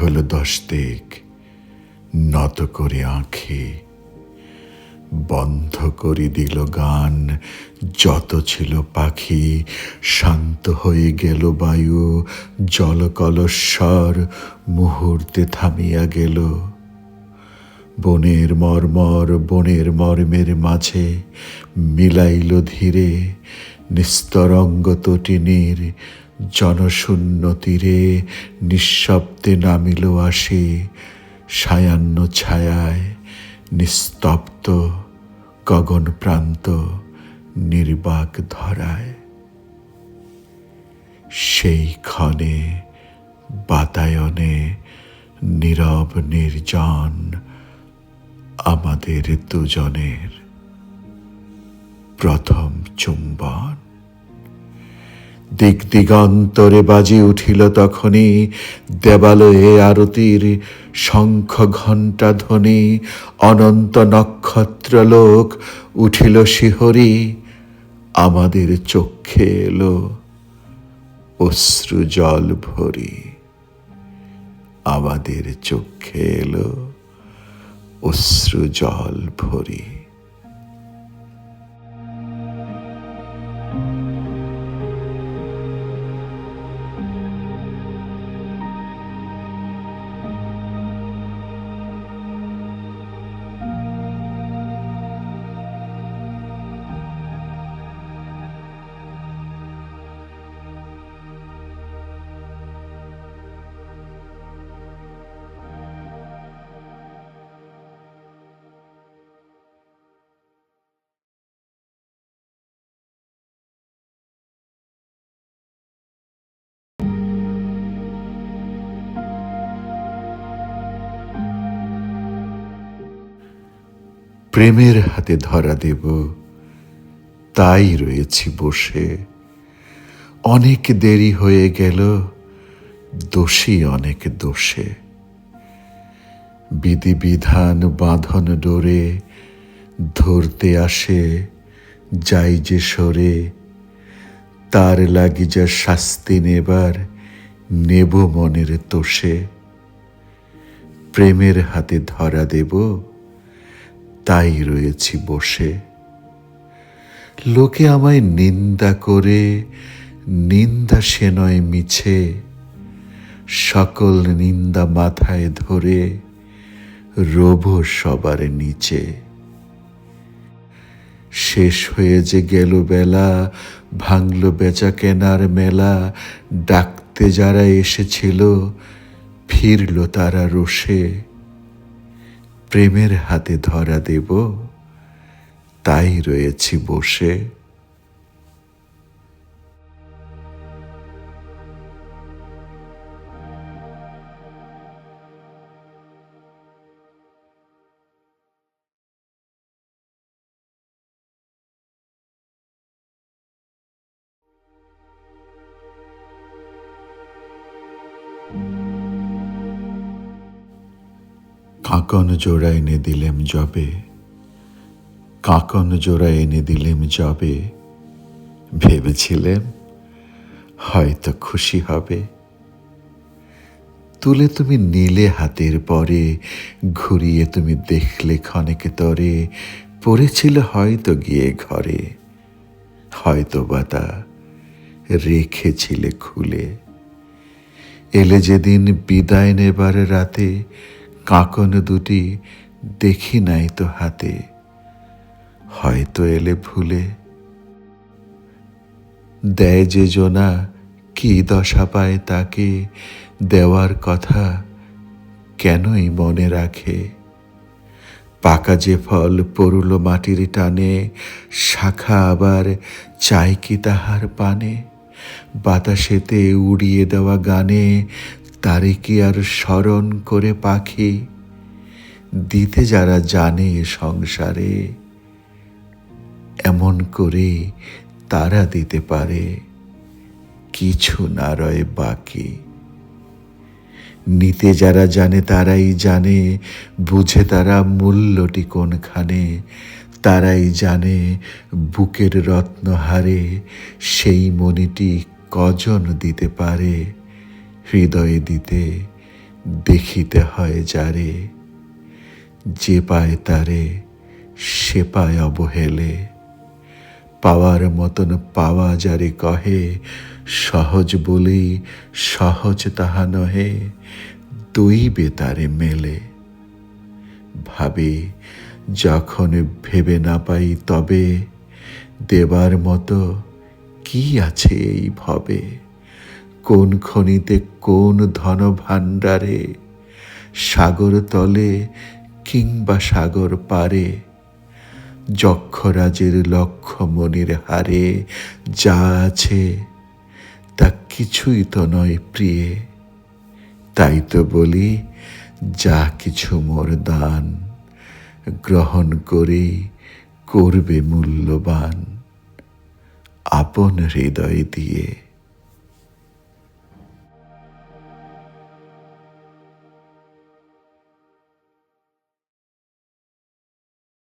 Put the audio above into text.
হলো 10 দিক, নত করে আঁখি, বন্ধ করে দিল গান। যত ছিল পাখি, শান্ত হয়ে গেল বায়ু, জলকলস্বর মুহূর্তে থামিয়া গেল। বনের মর্মর বনের মর্মের মাঝে মিলাইল ধীরে, নিস্তরঙ্গ তটিনীর জনশূন্য তীরে নিঃশব্দে নামিল আসি, সায়াহ্ন ছায়ায় নিস্তব্ধ গগন প্রান্ত নির্বাক ধরায়। সেই ক্ষণে বাতায়নে নীরব নির্জন আমাদের দুজনের প্রথম চুম্বন। দিক দিগন্তরে বাজি উঠিল তখনই দেবালয়ে আরতির শঙ্খ ঘণ্টা ধ্বনি। অনন্ত নক্ষত্রলোক উঠিল শিহরি, আমাদের চক্ষে এলো অশ্রু জল ভরি। আমাদের চক্ষে এলো অশ্রু জল ভরি। প্রেমের হাতে ধরা দেব, তাই রয়েছি বসে। অনেক দেরি হয়ে গেল, দোষী অনেক দোষে। বিধিবিধান বাঁধন ডোরে ধরতে আসে, যাই যে সরে। তার লাগি যা শাস্তি নেবার, নেব মনের তোষে। প্রেমের হাতে ধরা দেব, তাই রয়েছি বসে। লোকে আমায় নিন্দা করে, নিন্দা সে নয় মিছে। সকল নিন্দা মাথায় ধরে রোব সবার নিচে। শেষ হয়ে যে গেল বেলা, ভাঙল বেচা কেনার মেলা। ডাকতে যারা এসেছিল, ফিরল তারা রোষে। প্রেমের হাতে ধরা দেব, তাই রয়েছি বসে। কাঁকন জোড়া এনে দিলেম যবে, কাঁকন জোড়া এনে দিলেম যবে। ভেবেছিলেম হয়তো খুশি হবে। তুলে তুমি নিলে হাতের পরে, ঘুরিয়ে তুমি দেখলে ক্ষণেক তরে। পড়েছিল হয়তো গিয়ে ঘরে, হয়তো বা তা রেখেছিলে খুলে। এলে যেদিন বিদায় নেবার রাতে, কাঁকন দুটি দেখি নাই তো হাতে। হয়তো এলে ভুলে। দেয় যে জোনা, কি দশা পায় তাকে। দেওয়ার কথা কেনই মনে রাখে। পাকা যে ফল পড়ল মাটির টানে, শাখা আবার চাই কি তাহার পানে। বাতাসেতে উড়িয়ে দেওয়া গানে, তারে কি আর স্মরণ করে পাখি। দিতে যারা জানে সংসারে, এমন করে তারা দিতে পারে, কিছু না রয় বাকি। নিতে যারা জানে তারাই জানে, বুঝে তারা মূল্যটি কোনখানে। তারাই জানে বুকের রত্নহারে, সেই মণিটি কজন দিতে পারে। হৃদয়ে দিতে দেখিতে হয় যারে, যে পায় তারে সে পায় অবহেলে। পাওয়ার মতন পাওয়া যারে কহে, সহজ বলেই সহজ তাহা নহে, দইবে তারে মেলে। ভাবে যখন ভেবে না পাই তবে, দেবার মতো কি আছে এই ভবে। কোন খনিতে কোন ধন ভাণ্ডারে, সাগর তলে কিংবা সাগর পারে, যক্ষরাজের লক্ষ মণির হারে যা আছে তা কিছুই তো নয় প্রিয়ে। তাই তো বলি, যা কিছু মোর দান, গ্রহণ করে করবে মূল্যবান আপন হৃদয় দিয়ে।